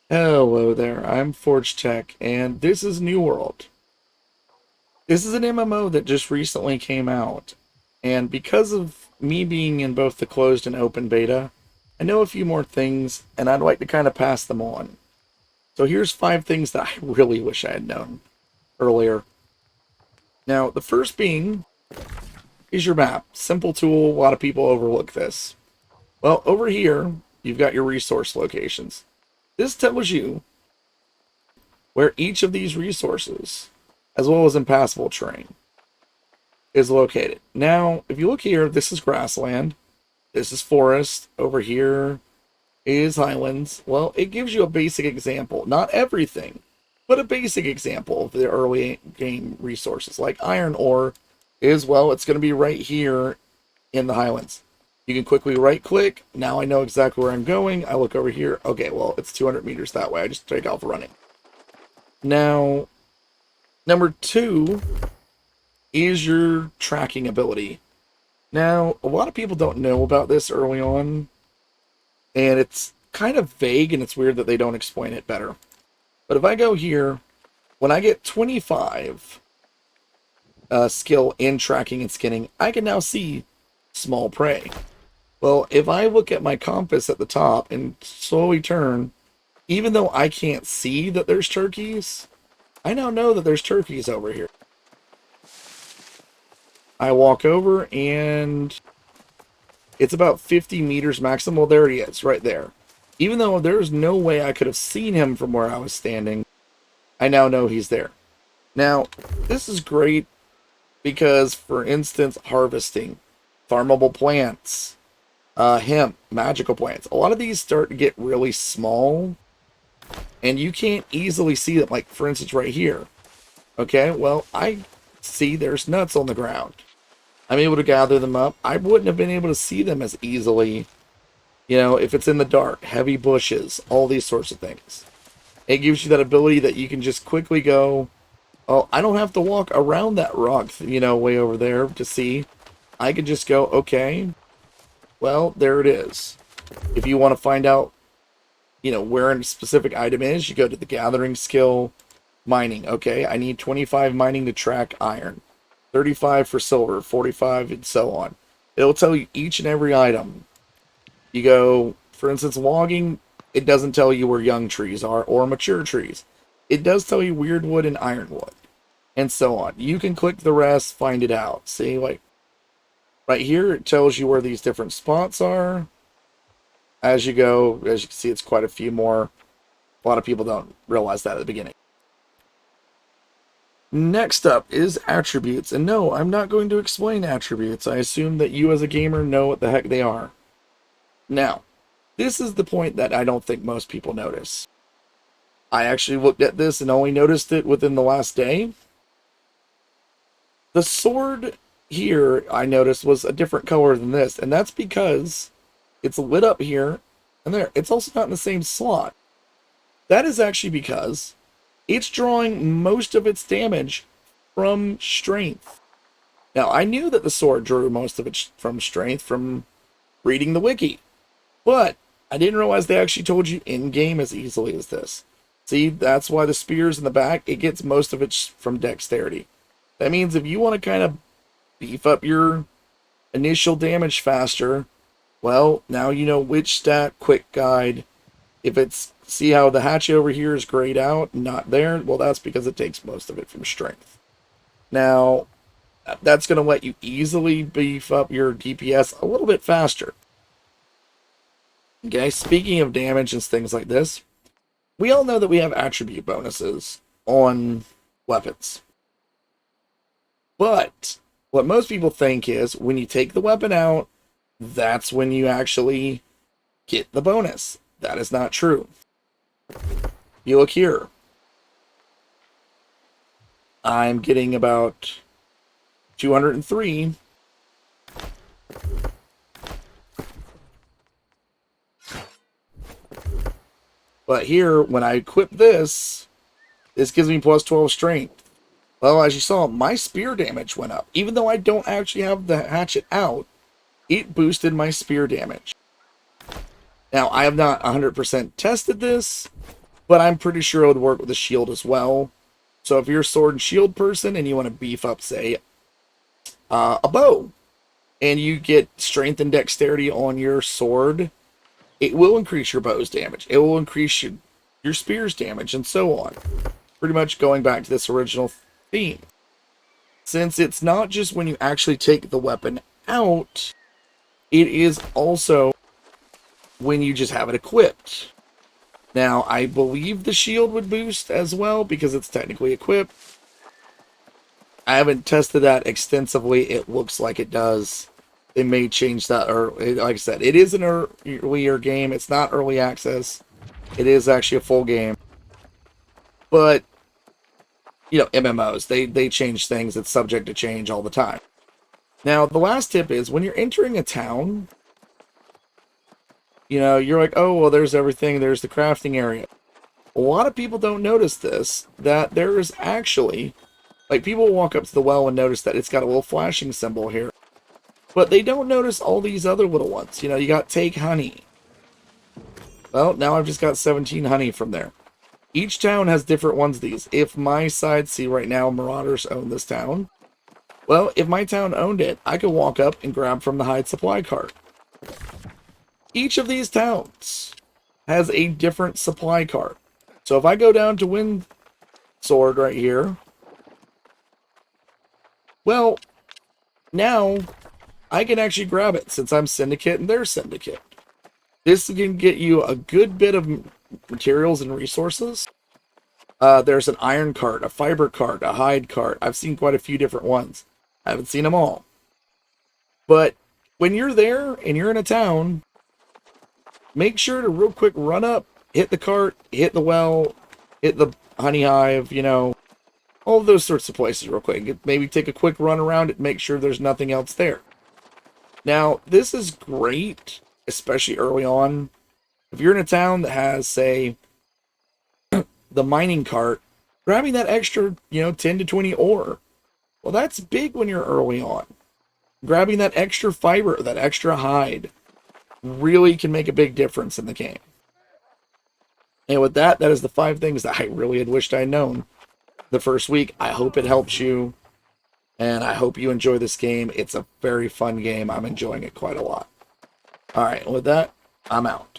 Hello there, I'm Forge Tech, and this is New World. This is an MMO that just recently came out, and because of me being in both the closed and open beta, I know a few more things, and I'd like to kind of pass them on. So here's 5 things that I really wish I had known earlier. Now, the first being is your map. Simple tool, a lot of people overlook this. Well, over here, you've got your resource locations. This tells you where each of these resources, as well as impassable terrain, is located. Now, if you look here, this is grassland, this is forest, over here is highlands. Well, it gives you a basic example, not everything, but a basic example of the early game resources. Like iron ore is, well, it's going to be right here in the highlands. You can quickly right click. Now I know exactly where I'm going. I look over here. Okay, well, it's 200 meters that way. I just take off running. Now, number 2 is your tracking ability. Now, a lot of people don't know about this early on, and it's kind of vague, and it's weird that they don't explain it better. But if I go here, when I get 25 skill in tracking and skinning, I can now see small prey. Well, if I look at my compass at the top and slowly turn, even though I can't see that there's turkeys, I now know that there's turkeys over here. I walk over and it's about 50 meters maximum. Well, there he is, right there. Even though there's no way I could have seen him from where I was standing, I now know he's there. Now, this is great because, for instance, harvesting, farmable plants, hemp, magical plants. A lot of these start to get really small, and you can't easily see them. Like, for instance, right here. Okay, well, I see there's nuts on the ground. I'm able to gather them up. I wouldn't have been able to see them as easily, if it's in the dark, heavy bushes, all these sorts of things. It gives you that ability that you can just quickly go, oh, I don't have to walk around that rock, way over there to see. I can just go, okay, well, there it is. If you want to find out, where a specific item is, you go to the gathering skill, mining. Okay, I need 25 mining to track iron. 35 for silver, 45, and so on. It'll tell you each and every item. You go, for instance, logging, it doesn't tell you where young trees are or mature trees. It does tell you weirdwood and ironwood, and so on. You can click the rest, find it out. See, like, right here, it tells you where these different spots are. As you go, as you can see, it's quite a few more. A lot of people don't realize that at the beginning. Next up is attributes. And no, I'm not going to explain attributes. I assume that you as a gamer know what the heck they are. Now, this is the point that I don't think most people notice. I actually looked at this and only noticed it within the last day. The sword here, I noticed, was a different color than this. And that's because it's lit up here and there. It's also not in the same slot. That is actually because it's drawing most of its damage from strength. Now, I knew that the sword drew most of it from strength from reading the wiki, but I didn't realize they actually told you in-game as easily as this. See, that's why the spears in the back, it gets most of it from dexterity. That means if you want to kind of beef up your initial damage faster, well, now you know which stat, quick guide. If it's, see how the hatchet over here is grayed out, not there, well, that's because it takes most of it from strength. Now, that's going to let you easily beef up your DPS a little bit faster. Okay, speaking of damage and things like this, we all know that we have attribute bonuses on weapons. But what most people think is when you take the weapon out, that's when you actually get the bonus. That is not true. You look here. I'm getting about 203. But here, when I equip this, this gives me plus 12 strength. Well, as you saw, my spear damage went up. Even though I don't actually have the hatchet out, it boosted my spear damage. Now, I have not 100% tested this, but I'm pretty sure it would work with a shield as well. So if you're a sword and shield person and you want to beef up, say, a bow, and you get strength and dexterity on your sword, it will increase your bow's damage. It will increase your spear's damage, and so on. Pretty much going back to this original theme. Since it's not just when you actually take the weapon out, it is also when you just have it equipped. Now, I believe the shield would boost as well because it's technically equipped. I haven't tested that extensively. It looks like it does. They may change that, or like I said, it is an earlier game. It's not early access. It is actually a full game. But, you know, MMOs, they change things. It's subject to change all the time. Now, the last tip is when you're entering a town, you know, you're like, oh, well, there's everything. There's the crafting area. A lot of people don't notice this, that there is actually, like, people walk up to the well and notice that it's got a little flashing symbol here. But they don't notice all these other little ones. You know, you got take honey. Well, now I've just got 17 honey from there. Each town has different ones of these. If my side, see right now, Marauders own this town. Well, if my town owned it, I could walk up and grab from the hide supply cart. Each of these towns has a different supply cart. So if I go down to Windsword right here, well, now I can actually grab it since I'm Syndicate and they're Syndicate. This can get you a good bit of materials and resources. There's an iron cart, a fiber cart, a hide cart. I've seen quite a few different ones. I haven't seen them all. But when you're there and you're in a town, make sure to real quick run up, hit the cart, hit the well, hit the honey hive, you know, all of those sorts of places real quick. Maybe take a quick run around it, make sure there's nothing else there. Now, this is great, especially early on. If you're in a town that has, say, the mining cart, grabbing that extra, 10 to 20 ore, well, that's big when you're early on. Grabbing that extra fiber, that extra hide, really can make a big difference in the game. And with that, that is the 5 things that I really had wished I'd known the first week. I hope it helps you, and I hope you enjoy this game. It's a very fun game. I'm enjoying it quite a lot. All right, with that, I'm out.